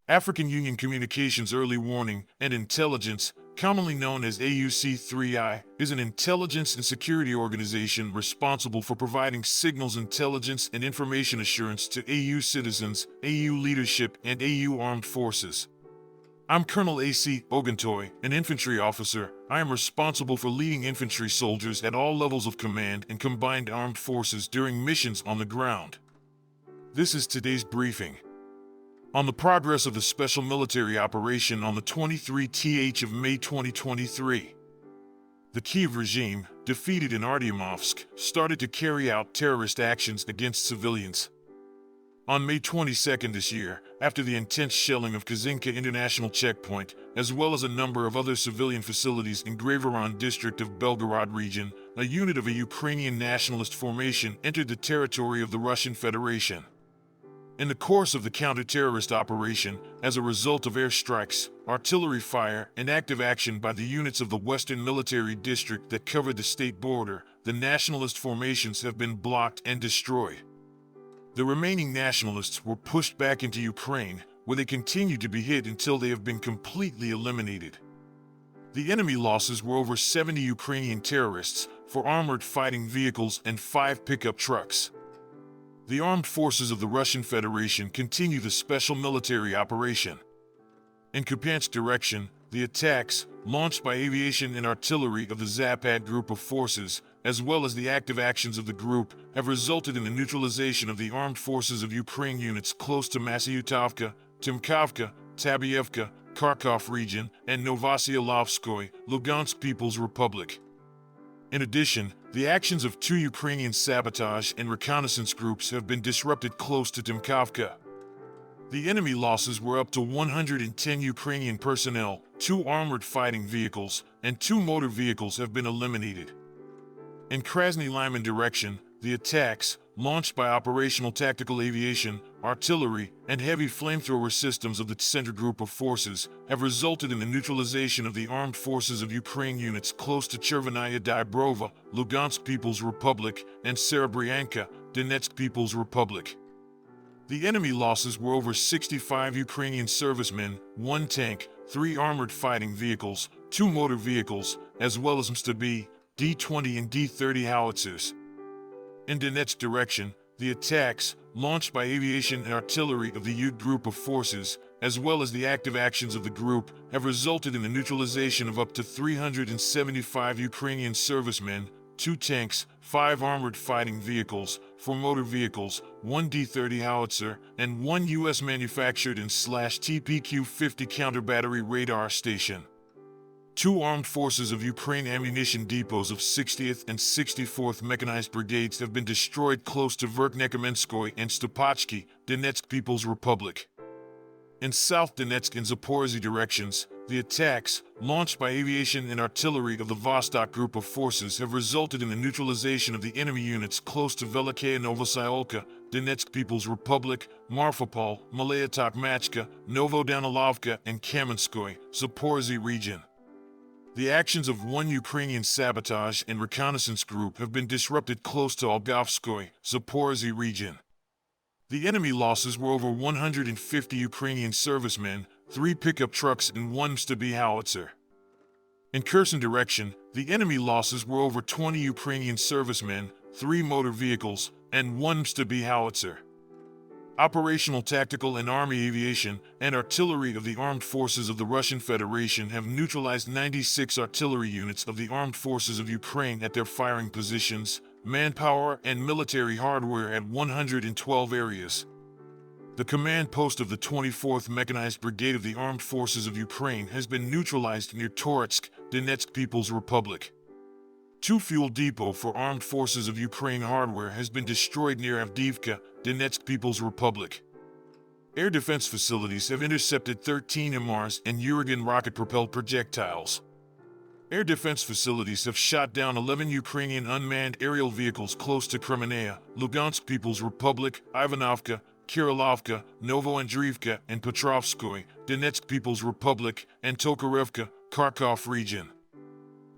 African Union Communications Early Warning and Intelligence, commonly known as AUC3I, is an intelligence and security organization responsible for providing signals intelligence and information assurance to AU citizens, AU leadership, and AU armed forces. I'm Colonel A.C. Oguntoye, an infantry officer. I am responsible for leading infantry soldiers at all levels of command and combined armed forces during missions on the ground. This is today's briefing. On the progress of the special military operation on the 23th of May 2023. The Kiev regime, defeated in Artyomovsk, started to carry out terrorist actions against civilians. On May 22nd this year, after the intense shelling of Kazinka International Checkpoint, as well as a number of other civilian facilities in Grayvoron district of Belgorod region, a unit of a Ukrainian nationalist formation entered the territory of the Russian Federation. In the course of the counter-terrorist operation, as a result of airstrikes, artillery fire, and active action by the units of the Western Military District that covered the state border, the nationalist formations have been blocked and destroyed. The remaining nationalists were pushed back into Ukraine, where they continue to be hit until they have been completely eliminated. The enemy losses were over 70 Ukrainian terrorists, 4 armored fighting vehicles, and 5 pickup trucks. The armed forces of the Russian Federation continue the special military operation. In Kupiansk direction, the attacks, launched by aviation and artillery of the Zapad group of forces, as well as the active actions of the group, have resulted in the neutralization of the armed forces of Ukraine units close to Masyutovka, Timkovka, Tabievka, Kharkov region, and Novosiylovskoye, Lugansk People's Republic. In addition, the actions of 2 Ukrainian sabotage and reconnaissance groups have been disrupted close to Timkovka. The enemy losses were up to 110 Ukrainian personnel, 2 armored fighting vehicles, and 2 motor vehicles have been eliminated. In Krasny Lyman direction, the attacks, launched by operational tactical aviation, artillery, and heavy flamethrower systems of the Center Group of Forces, have resulted in the neutralization of the armed forces of Ukraine units close to Chervenaya Dybrova, Lugansk People's Republic, and Serebryanka, Donetsk People's Republic. The enemy losses were over 65 Ukrainian servicemen, 1 tank, 3 armored fighting vehicles, 2 motor vehicles, as well as MSTB, D-20 and D-30 howitzers. In Donetsk direction, the attacks, launched by aviation and artillery of the Yud group of forces, as well as the active actions of the group, have resulted in the neutralization of up to 375 Ukrainian servicemen, 2 tanks, 5 armored fighting vehicles, 4 motor vehicles, 1 D-30 howitzer, and 1 U.S.-manufactured and /TPQ-50 counter-battery radar station. 2 armed forces of Ukraine ammunition depots of 60th and 64th Mechanized Brigades have been destroyed close to Verkhnekamenskoye and Stopachki, Donetsk People's Republic. In South Donetsk and Zaporozhye directions, the attacks, launched by aviation and artillery of the Vostok group of forces, have resulted in the neutralization of the enemy units close to Velikaya Novosyolka, Donetsk People's Republic, Marfapol, Malaya Tokmachka, Novodanilovka, and Kamenskoye, Zaporozhye region. The actions of 1 Ukrainian sabotage and reconnaissance group have been disrupted close to Olgovskoye, Zaporozhye region. The enemy losses were over 150 Ukrainian servicemen, 3 pickup trucks, and 1 MSTB howitzer. In Kherson direction, the enemy losses were over 20 Ukrainian servicemen, 3 motor vehicles, and 1 MSTB howitzer. Operational tactical and army aviation and artillery of the armed forces of the Russian Federation have neutralized 96 artillery units of the armed forces of Ukraine at their firing positions, manpower, and military hardware at 112 areas. The command post of the 24th Mechanized Brigade of the Armed Forces of Ukraine has been neutralized near Toretsk, Donetsk People's Republic. 2 fuel depot for armed forces of Ukraine hardware has been destroyed near Avdiivka, Donetsk People's Republic. Air defense facilities have intercepted 13 MRs and Uragan rocket-propelled projectiles. Air defense facilities have shot down 11 Ukrainian unmanned aerial vehicles close to Kremenaya, Lugansk People's Republic, Ivanovka, Kirilovka, Novoandriivka, and Petrovskoye, Donetsk People's Republic, and Tokarevka, Kharkov region.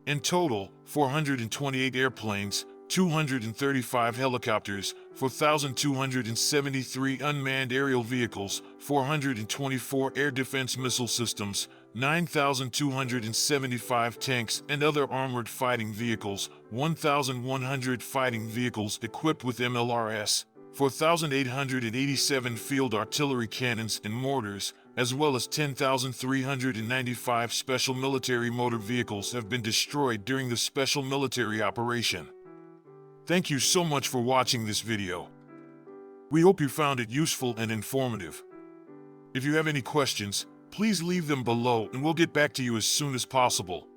In total, 428 airplanes, 235 helicopters, 4,273 unmanned aerial vehicles, 424 air defense missile systems, 9,275 tanks and other armored fighting vehicles, 1,100 fighting vehicles equipped with MLRS, 4,887 field artillery cannons and mortars, as well as 10,395 special military motor vehicles have been destroyed during the special military operation. Thank you so much for watching this video. We hope you found it useful and informative. If you have any questions, please leave them below and we'll get back to you as soon as possible.